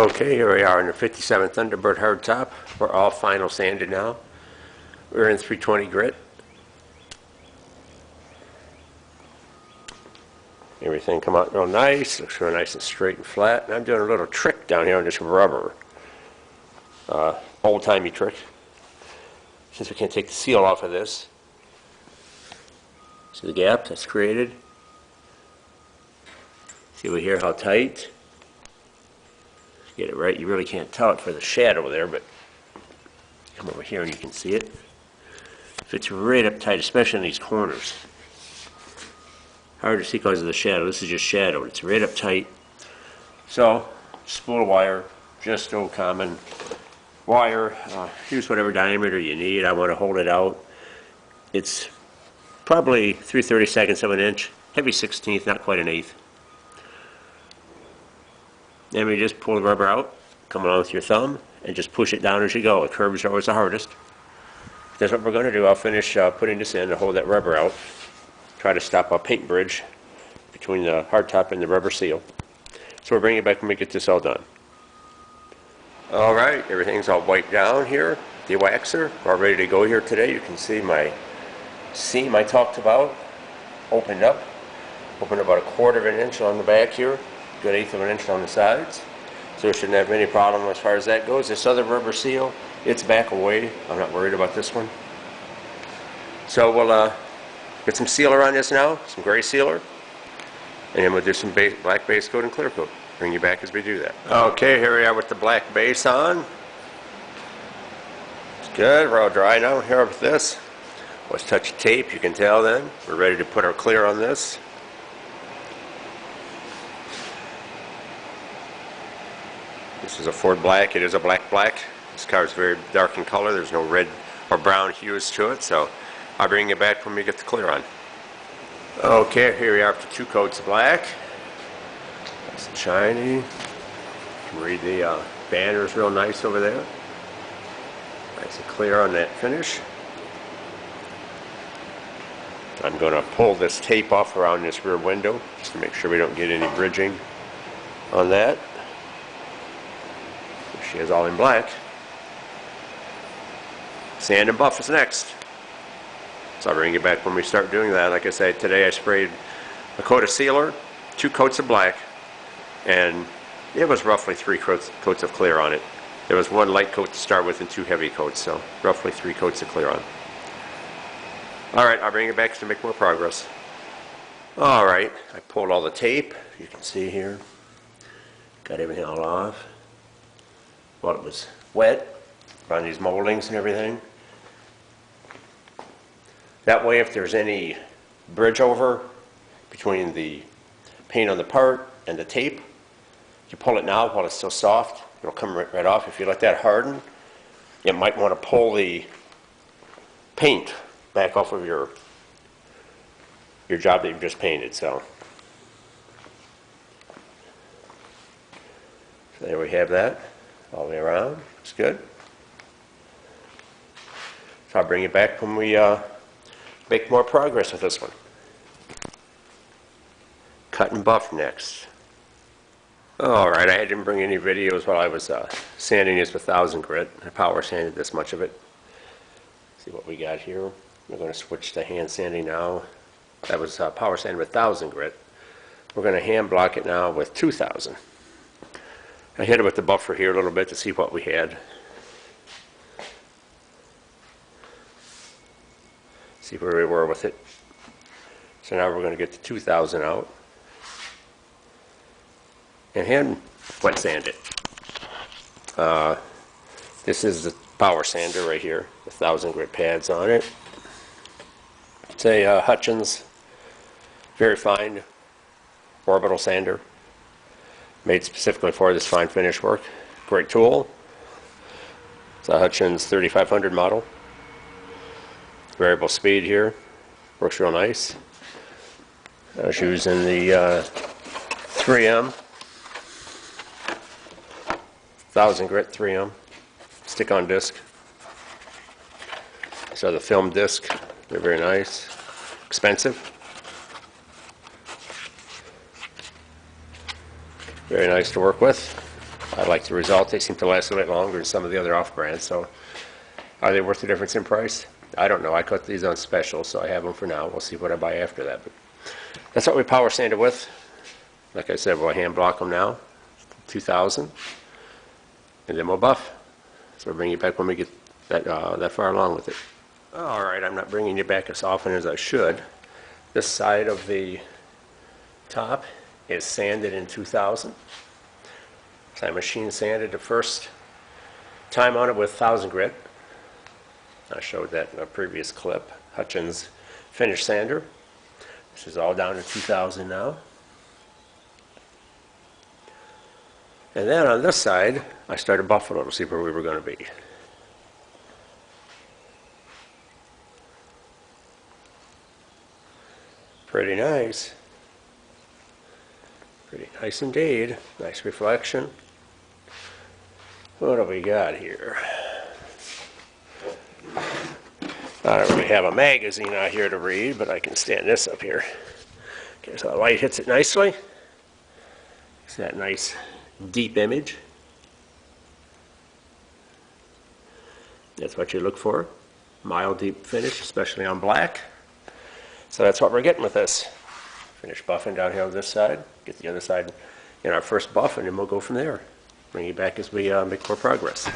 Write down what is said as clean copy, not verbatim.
Okay, here we are in the 57 Thunderbird hardtop. We're all final sanded now. We're in 320 grit. Everything come out real nice. Looks real nice and straight and flat. And I'm doing a little trick down here on this rubber. Old-timey trick. Since we can't take the seal off of this. See the gap that's created? See over here how tight? Get it right. You really can't tell it for the shadow there, but come over here and you can see it. Fits right up tight, especially in these corners. Hard to see because of the shadow. This is just shadow. It's right up tight. So, spool of wire, just old common wire. Use whatever diameter you need. I want to hold it out. It's probably 3/32 of an inch. Heavy 1/16, not quite an eighth. Then we just pull the rubber out, come along with your thumb, and just push it down as you go. The curves are always the hardest. That's what we're going to do. I'll finish putting this in to hold that rubber out. Try to stop a paint bridge between the hardtop and the rubber seal. So we'll bring it back when we get this all done. Alright, everything's all wiped down here. The waxer, we're all ready to go here today. You can see my seam I talked about opened up. Opened about 1/4 of an inch on the back here. Good 1/8 of an inch on the sides, so we shouldn't have any problem as far as that goes. This other rubber seal, it's back away. I'm not worried about this one. So we'll get some sealer on this now, some gray sealer, and then we'll do some black base coat and clear coat. Bring you back as we do that. Okay, here we are with the black base on. It's good. We're all dry now here with this. Let's touch the tape. You can tell then we're ready to put our clear on this. This is a Ford black. It is a black. This car is very dark in color. There's no red or brown hues to it, so I'll bring it back when we get the clear on. Okay, here we are for 2 coats of black. Nice and shiny. You can read the banners real nice over there. Nice and clear on that finish. I'm going to pull this tape off around this rear window just to make sure we don't get any bridging on that. She is all in black. Sand and buff is next. So I'll bring you back when we start doing that. Like I said, today I sprayed a coat of sealer, 2 coats of black, and it was roughly 3 coats of clear on it. There was 1 light coat to start with and 2 heavy coats, so roughly 3 coats of clear on. Alright, I'll bring it back to make more progress. Alright, I pulled all the tape. You can see here. Got everything all off. Well, it was wet around these moldings and everything. That way, if there's any bridge over between the paint on the part and the tape, you pull it now while it's still soft. It'll come right off. If you let that harden, you might want to pull the paint back off of your job that you've just painted. So there we have that. All the way around. It's good. So I'll bring you back when we make more progress with this one. Cut and buff next. Alright, I didn't bring any videos while I was sanding this with 1000 grit. I power sanded this much of it. See what we got here. We're going to switch to hand sanding now. That was power sanded with 1000 grit. We're going to hand block it now with 2000. I hit it with the buffer here a little bit to see what we had. See where we were with it. So now we're going to get the 2000 out and hand wet sand it. This is the power sander right here, the 1000 grit pads on it. It's a Hutchins very fine orbital sander. Made specifically for this fine finish work. Great tool. It's a Hutchins 3500 model. Variable speed here. Works real nice. I was using the 3M. 1000 grit 3M. Stick on disc. So the film disc. They're very nice. Expensive. Very nice to work with. I like the result. They seem to last a bit longer than some of the other off-brands. So are they worth the difference in price? I don't know. I cut these on special, so I have them for now. We'll see what I buy after that. But that's what we power sand it with. Like I said, we'll hand block them now, 2,000, and then we'll buff. So we'll bring you back when we get that far along with it. All right, I'm not bringing you back as often as I should. This side of the top is sanded in 2000. So I machine sanded the first time on it with 1000 grit. I showed that in a previous clip. Hutchins finish sander. This is all down to 2000 now. And then on this side, I started buffing to see where we were going to be. Pretty nice. Pretty nice indeed. Nice reflection. What do we got here? I don't really have a magazine out here to read, but I can stand this up here. Okay, so the light hits it nicely. It's that nice deep image. That's what you look for. Mild deep finish, especially on black. So that's what we're getting with this. Finish buffing down here on this side, get the other side in our first buff, and then we'll go from there. Bring you back as we make more progress.